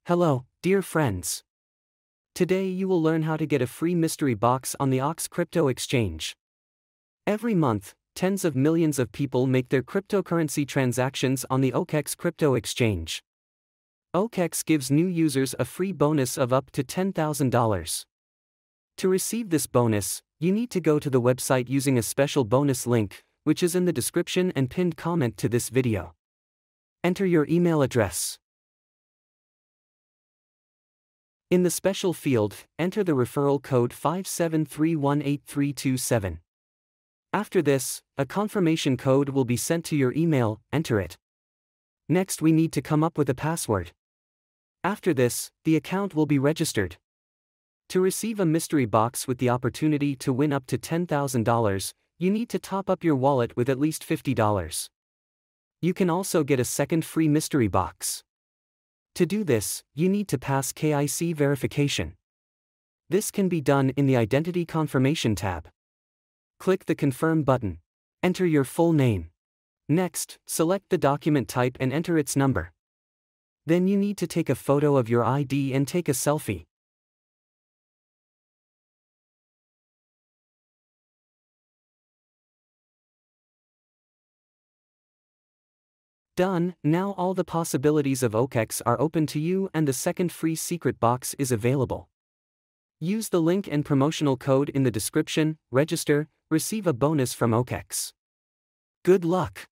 Hello, dear friends. Today you will learn how to get a free mystery box on the OKX Crypto Exchange. Every month, tens of millions of people make their cryptocurrency transactions on the OKX Crypto Exchange. OKX gives new users a free bonus of up to $10,000. To receive this bonus, you need to go to the website using a special bonus link, which is in the description and pinned comment to this video. Enter your email address. In the special field, enter the referral code 573183227. After this, a confirmation code will be sent to your email. Enter it. Next we need to come up with a password. After this, the account will be registered. To receive a mystery box with the opportunity to win up to $10,000, you need to top up your wallet with at least $50. You can also get a second free mystery box. To do this, you need to pass KYC verification. This can be done in the Identity Confirmation tab. Click the Confirm button. Enter your full name. Next, select the document type and enter its number. Then you need to take a photo of your ID and take a selfie. Done. Now all the possibilities of OKX are open to you and the second free secret box is available. Use the link and promotional code in the description, register, receive a bonus from OKX. Good luck!